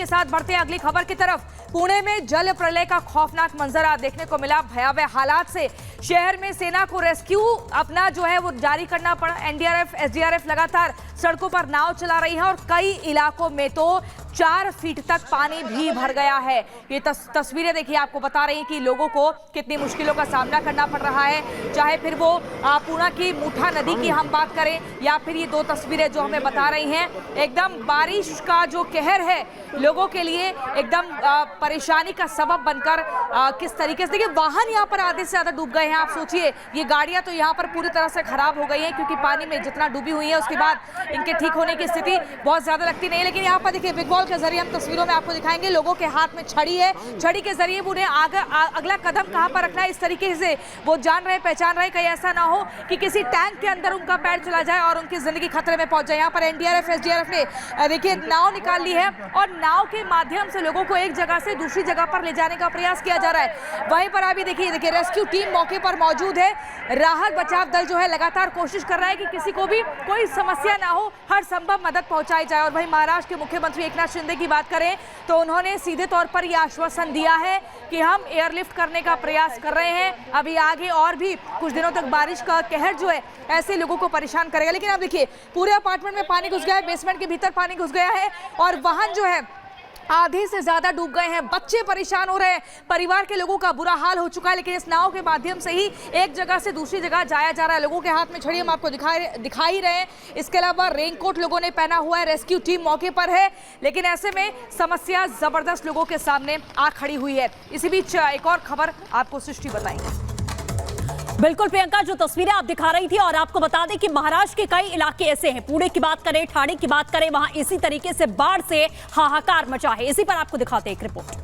साथ बढ़ते हैं अगली खबर की तरफ। पुणे में जल प्रलय का खौफनाक मंजर देखने को मिला। भयावह हालात से शहर में सेना को रेस्क्यू अपना जो है वो जारी करना पड़ा। एनडीआरएफ, एसडीआरएफ लगातार सड़कों पर नाव चला रही है और कई इलाकों में तो 4 फीट तक पानी भी भर गया है। ये तस्वीरें देखिए, आपको बता रही हैं कि लोगों को कितनी मुश्किलों का सामना करना पड़ रहा है। चाहे फिर वो पूना की मुठा नदी की हम बात करें या फिर ये 2 तस्वीरें जो हमें बता रही हैं, एकदम बारिश का जो कहर है लोगों के लिए एकदम परेशानी का सबब बनकर किस तरीके से, देखिए वाहन यहाँ पर आधे से ज्यादा डूब गए हैं। आप सोचिए, ये गाड़ियां तो यहाँ पर पूरी तरह से खराब हो गई हैं क्योंकि पानी में जितना डूबी हुई है उसके बाद इनके ठीक होने की स्थिति बहुत ज्यादा लगती नहीं है। लेकिन यहाँ पर देखिए, बिग बॉल के जरिए हम तस्वीरों में आपको दिखाएंगे, लोगों के हाथ में छड़ी है। छड़ी के जरिए उन्हें अगला कदम कहां पर रखना है इस तरीके से वो जान रहे, पहचान रहे। कहीं ऐसा ना हो कि किसी टैंक के अंदर उनका पैर चला जाए और उनकी जिंदगी खतरे में पहुंच जाए। यहाँ पर एनडीआरएफ, एसडीआरएफ ने देखिए नाव निकाल ली है और नाव के माध्यम से लोगों को एक जगह से दूसरी जगह पर ले जाने का प्रयास किया जा रहा है। वहीं पर अभी देखिए रेस्क्यू टीम मौके पर मौजूद है। राहत बचाव दल जो है लगातार कोशिश कर रहा है कि किसी को भी कोई समस्या ना हो, हर संभव मदद पहुंचाई जाए। और वहीं महाराष्ट्र के मुख्यमंत्री एकनाथ शिंदे की बात करें तो उन्होंने सीधे तौर पर यह आश्वासन दिया है कि हम एयरलिफ्ट करने का प्रयास कर रहे हैं। अभी आगे और भी कुछ दिनों तक बारिश का कहर जो है ऐसे लोगों को परेशान करेगा। लेकिन अब देखिए, पूरे अपार्टमेंट में पानी घुस गया है, बेसमेंट के भीतर पानी घुस गया है और वाहन जो है आधे से ज्यादा डूब गए हैं। बच्चे परेशान हो रहे हैं, परिवार के लोगों का बुरा हाल हो चुका है। लेकिन इस नाव के माध्यम से ही एक जगह से दूसरी जगह जाया जा रहा है। लोगों के हाथ में छड़ी हम आपको दिखा ही रहे हैं। इसके अलावा रेनकोट लोगों ने पहना हुआ है। रेस्क्यू टीम मौके पर है, लेकिन ऐसे में समस्या जबरदस्त लोगों के सामने आ खड़ी हुई है। इसी बीच एक और खबर आपको सृष्टि बताएंगे। बिल्कुल प्रियंका, जो तस्वीरें आप दिखा रही थी, और आपको बता दें कि महाराष्ट्र के कई इलाके ऐसे हैं, पुणे की बात करें, ठाणे की बात करें, वहां इसी तरीके से बाढ़ से हाहाकार मचा है। इसी पर आपको दिखाते हैं एक रिपोर्ट।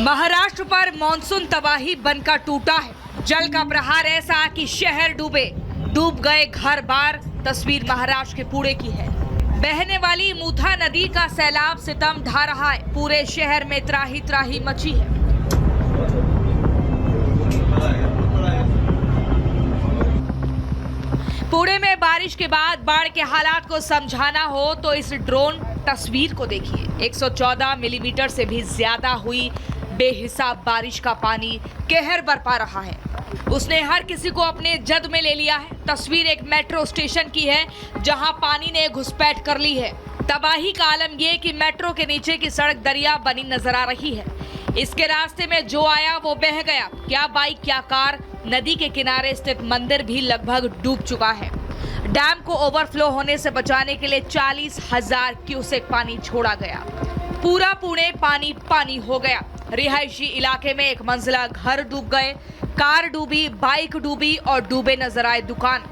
महाराष्ट्र पर मानसून तबाही बनकर टूटा है। जल का प्रहार ऐसा कि शहर डूब गए घर बार। तस्वीर महाराष्ट्र के पुणे की है। बहने वाली मुठा नदी का सैलाब सितम ढा रहा है। पूरे शहर में त्राही त्राही मची है। पुणे में बारिश के बाद बाढ़ के हालात को समझाना हो तो इस ड्रोन तस्वीर को देखिए। 114 मिलीमीटर से भी ज्यादा हुई बेहिसाब बारिश का पानी कहर बरपा रहा है। उसने हर किसी को अपने जद में ले लिया है। तस्वीर एक मेट्रो स्टेशन की है जहां पानी ने घुसपैठ कर ली है। तबाही का आलम यह कि मेट्रो के नीचे की सड़क दरिया बनी नजर आ रही है। इसके रास्ते में जो आया वो बह गया। क्या बाइक, क्या कार। नदी के किनारे स्थित मंदिर भी लगभग डूब चुका है। डैम को ओवरफ्लो होने से बचाने के लिए 40,000 क्यूसेक पानी छोड़ा गया। पूरा पुणे पानी पानी हो गया। रिहायशी इलाके में एक मंजिला घर डूब गए, कार डूबी, बाइक डूबी और डूबे नजर आए दुकान।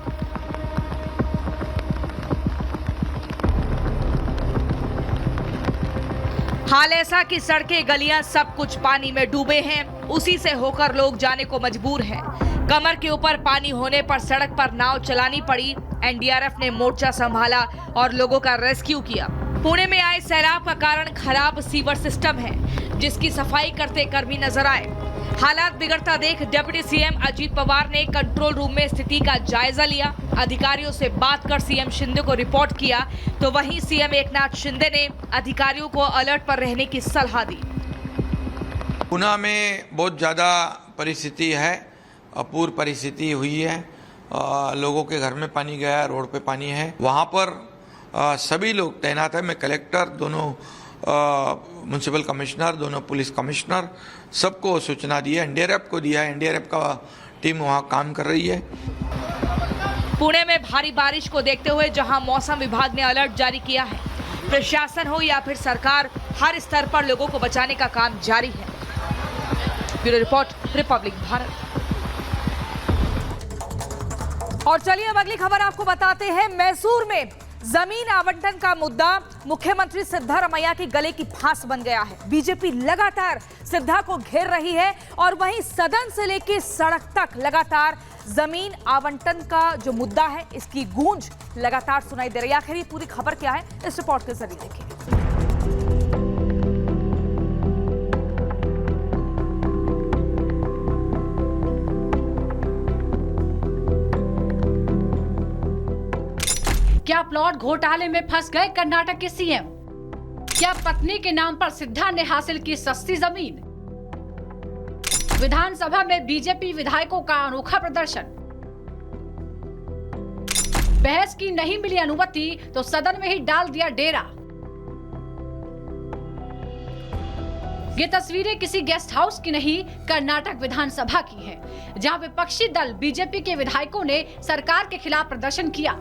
हाल ऐसा कि सड़कें, गलियां सब कुछ पानी में डूबे हैं। उसी से होकर लोग जाने को मजबूर हैं। कमर के ऊपर पानी होने पर सड़क पर नाव चलानी पड़ी। एनडीआरएफ ने मोर्चा संभाला और लोगों का रेस्क्यू किया। पुणे में आए सैलाब का कारण खराब सीवर सिस्टम है, जिसकी सफाई करते कर्मी नजर आए। हालात बिगड़ता देख डिप्टी सीएम अजीत पवार ने कंट्रोल रूम में स्थिति का जायजा लिया। अधिकारियों से बात कर सीएम शिंदे को रिपोर्ट किया, तो वहीं सीएम एकनाथ शिंदे ने अधिकारियों को अलर्ट पर रहने की सलाह दी। पुणे में बहुत ज़्यादा परिस्थिति है, अपूर्व परिस्थिति हुई है। लोगों के घर में पानी गया, रोड पे पानी है। वहाँ पर सभी लोग तैनात है। मैं कलेक्टर, दोनों म्युनिसिपल कमिश्नर, दोनों पुलिस कमिश्नर, सबको सूचना दी है। एनडीआरएफ को दिया है। एनडीआरएफ का टीम वहाँ काम कर रही है। पुणे में भारी बारिश को देखते हुए जहां मौसम विभाग ने अलर्ट जारी किया है, प्रशासन हो या फिर सरकार, हर स्तर पर लोगों को बचाने का काम जारी है। Bureau report, Republic Bharat. और चलिए अब अगली खबर आपको बताते हैं। मैसूर में जमीन आवंटन का मुद्दा मुख्यमंत्री सिद्धारमैया के गले की फांस बन गया है। बीजेपी लगातार सिद्धा को घेर रही है और वहीं सदन से लेकर सड़क तक लगातार जमीन आवंटन का जो मुद्दा है इसकी गूंज लगातार सुनाई दे रही है। आखिर ये पूरी खबर क्या है, इस रिपोर्ट के जरिए देखिए। क्या प्लॉट घोटाले में फंस गए कर्नाटक के सीएम? क्या पत्नी के नाम पर सिद्धा ने हासिल की सस्ती जमीन? विधानसभा में बीजेपी विधायकों का अनोखा प्रदर्शन। बहस की नहीं मिली अनुमति तो सदन में ही डाल दिया डेरा। ये तस्वीरें किसी गेस्ट हाउस की नहीं, कर्नाटक विधानसभा की हैं, जहां विपक्षी दल बीजेपी के विधायकों ने सरकार के खिलाफ प्रदर्शन किया।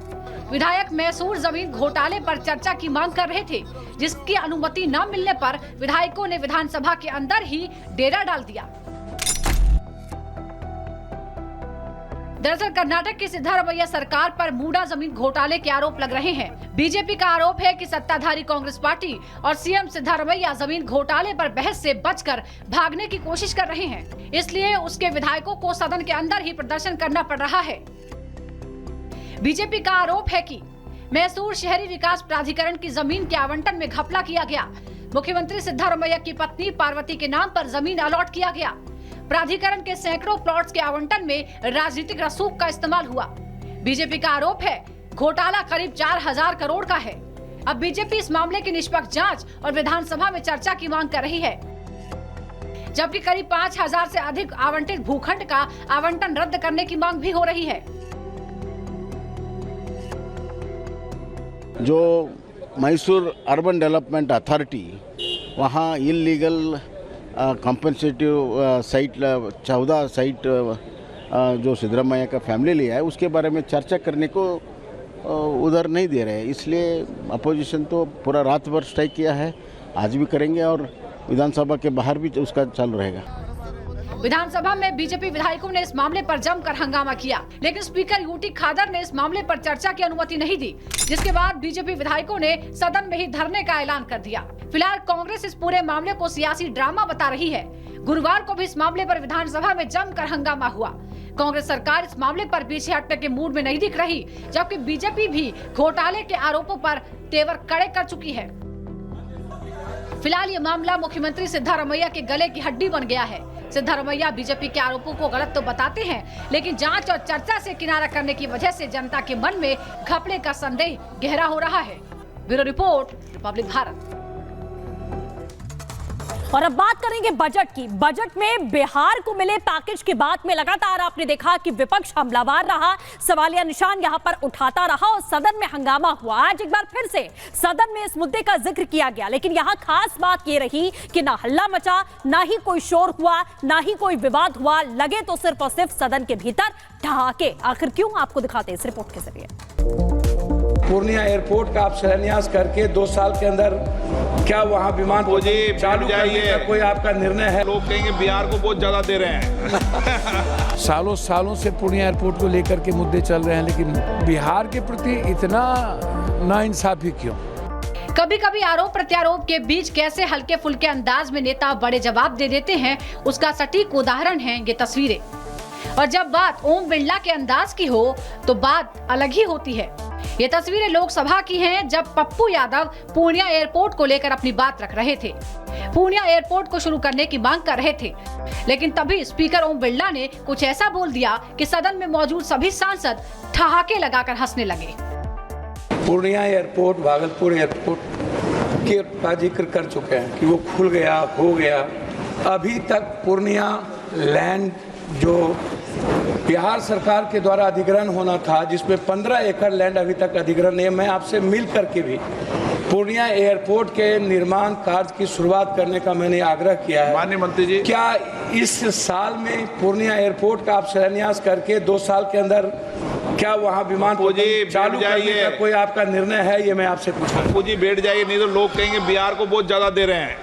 विधायक मैसूर जमीन घोटाले पर चर्चा की मांग कर रहे थे, जिसकी अनुमति न मिलने पर विधायकों ने विधानसभा के अंदर ही डेरा डाल दिया। दरअसल कर्नाटक की सिद्धारमैया सरकार पर मूडा जमीन घोटाले के आरोप लग रहे हैं। बीजेपी का आरोप है कि सत्ताधारी कांग्रेस पार्टी और सीएम सिद्धारमैया जमीन घोटाले पर बहस से बचकर भागने की कोशिश कर रहे हैं, इसलिए उसके विधायकों को सदन के अंदर ही प्रदर्शन करना पड़ रहा है। बीजेपी का आरोप है कि मैसूर शहरी विकास प्राधिकरण की जमीन के आवंटन में घपला किया गया। मुख्यमंत्री सिद्धारमैया की पत्नी पार्वती के नाम पर जमीन अलॉट किया गया। प्राधिकरण के सैकड़ों प्लॉट्स के आवंटन में राजनीतिक रसूख का इस्तेमाल हुआ। बीजेपी का आरोप है घोटाला करीब 4000 करोड़ का है। अब बीजेपी इस मामले की निष्पक्ष जांच और विधानसभा में चर्चा की मांग कर रही है, जबकि करीब 5000 से अधिक आवंटित भूखंड का आवंटन रद्द करने की मांग भी हो रही है। जो मैसूर अर्बन डेवलपमेंट अथॉरिटी वहाँ इलीगल कॉम्पनसेटिव साइट 14 साइट जो सिद्धरामैया का फैमिली लिया है, उसके बारे में चर्चा करने को उधर नहीं दे रहे हैं। इसलिए अपोजिशन तो पूरा रात भर स्ट्राइक किया है, आज भी करेंगे और विधानसभा के बाहर भी उसका चालू रहेगा। विधानसभा में बीजेपी विधायकों ने इस मामले पर जमकर हंगामा किया, लेकिन स्पीकर यूटी खादर ने इस मामले पर चर्चा की अनुमति नहीं दी, जिसके बाद बीजेपी विधायकों ने सदन में ही धरने का ऐलान कर दिया। फिलहाल कांग्रेस इस पूरे मामले को सियासी ड्रामा बता रही है। गुरुवार को भी इस मामले पर विधानसभा में जमकर हंगामा हुआ। कांग्रेस सरकार इस मामले पर पीछे हटने के मूड में नहीं दिख रही, जबकि बीजेपी भी घोटाले के आरोपों पर तेवर कड़े कर चुकी है। फिलहाल ये मामला मुख्यमंत्री सिद्धारमैया के गले की हड्डी बन गया है। सिद्धारमैया बीजेपी के आरोपों को गलत तो बताते हैं, लेकिन जांच और चर्चा से किनारा करने की वजह से जनता के मन में घपले का संदेह गहरा हो रहा है। Bureau report, Republic Bharat. और अब बात करेंगे बजट की। बजट में बिहार को मिले पैकेज की बात में लगातार आपने देखा कि विपक्ष हमलावर रहा, सवालिया निशान यहां पर उठाता रहा और सदन में हंगामा हुआ। आज एक बार फिर से सदन में इस मुद्दे का जिक्र किया गया, लेकिन यहां खास बात ये रही कि ना हल्ला मचा, ना ही कोई शोर हुआ, ना ही कोई विवाद हुआ। लगे तो सिर्फ और सिर्फ सदन के भीतर ठहाके। आखिर क्यों, आपको दिखाते हैं इस रिपोर्ट के जरिए। पूर्णिया एयरपोर्ट का आप शिलान्यास करके 2 साल के अंदर क्या वहाँ विमान चालू करने का कोई आपका निर्णय है? लोग कहेंगे बिहार को बहुत ज्यादा दे रहे हैं। सालों से पूर्णिया एयरपोर्ट को लेकर के मुद्दे चल रहे हैं, लेकिन बिहार के प्रति इतना नाइंसाफी क्यों? कभी कभी आरोप प्रत्यारोप के बीच कैसे हल्के फुल्के अंदाज में नेता बड़े जवाब दे देते हैं, उसका सटीक उदाहरण है ये तस्वीरें। और जब बात ओम बिरला के अंदाज की हो तो बात अलग ही होती है। ये तस्वीरें लोकसभा की हैं, जब पप्पू यादव पूर्णिया एयरपोर्ट को लेकर अपनी बात रख रहे थे। पूर्णिया एयरपोर्ट को शुरू करने की मांग कर रहे थे, लेकिन तभी स्पीकर ओम बिरला ने कुछ ऐसा बोल दिया कि सदन में मौजूद सभी सांसद ठहाके लगाकर हंसने लगे। पूर्णिया एयरपोर्ट, भागलपुर एयरपोर्ट का जिक्र कर चुके हैं कि वो खुल गया, हो गया। अभी तक पूर्णिया लैंड जो बिहार सरकार के द्वारा अधिग्रहण होना था, जिसमें 15 एकड़ लैंड अभी तक अधिग्रहण नहीं है। मैं आपसे मिल करके भी पूर्णिया एयरपोर्ट के निर्माण कार्य की शुरुआत करने का मैंने आग्रह किया है। माननीय मंत्री जी, क्या इस साल में पूर्णिया एयरपोर्ट का आप शिलान्यास करके 2 साल के अंदर क्या वहाँ विमान चालू करने का कोई आपका निर्णय है? ये मैं आपसे पूछा। पप्पू जी बैठ जाइए, नहीं तो लोग कहेंगे बिहार को बहुत ज्यादा दे रहे हैं।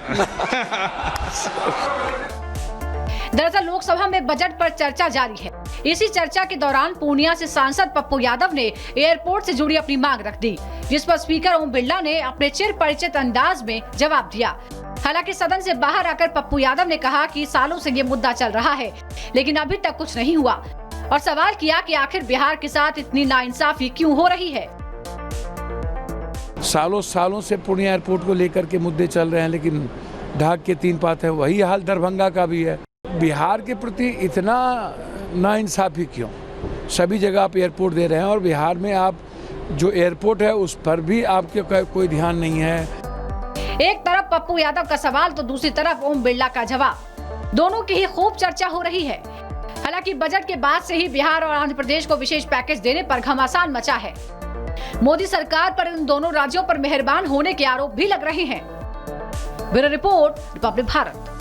दरअसल लोकसभा में बजट पर चर्चा जारी है। इसी चर्चा के दौरान पूर्णिया से सांसद पप्पू यादव ने एयरपोर्ट से जुड़ी अपनी मांग रख दी, जिस पर स्पीकर ओम बिरला ने अपने चिर परिचित अंदाज में जवाब दिया। हालांकि सदन से बाहर आकर पप्पू यादव ने कहा कि सालों से ये मुद्दा चल रहा है, लेकिन अभी तक कुछ नहीं हुआ, और सवाल किया कि आखिर बिहार के साथ इतनी नाइंसाफी क्यों हो रही है। सालों से पूर्णिया एयरपोर्ट को लेकर के मुद्दे चल रहे हैं, लेकिन ढाक के 3 पात है। वही हाल दरभंगा का भी है। बिहार के प्रति इतना नाइंसाफी क्यों? सभी जगह आप एयरपोर्ट दे रहे हैं और बिहार में आप जो एयरपोर्ट है उस पर भी आपके कोई ध्यान नहीं है। एक तरफ पप्पू यादव का सवाल तो दूसरी तरफ ओम बिरला का जवाब, दोनों की ही खूब चर्चा हो रही है। हालांकि बजट के बाद से ही बिहार और आंध्र प्रदेश को विशेष पैकेज देने पर घमासान मचा है। मोदी सरकार पर इन दोनों राज्यों पर मेहरबान होने के आरोप भी लग रहे हैं। Bureau report, Republic Bharat.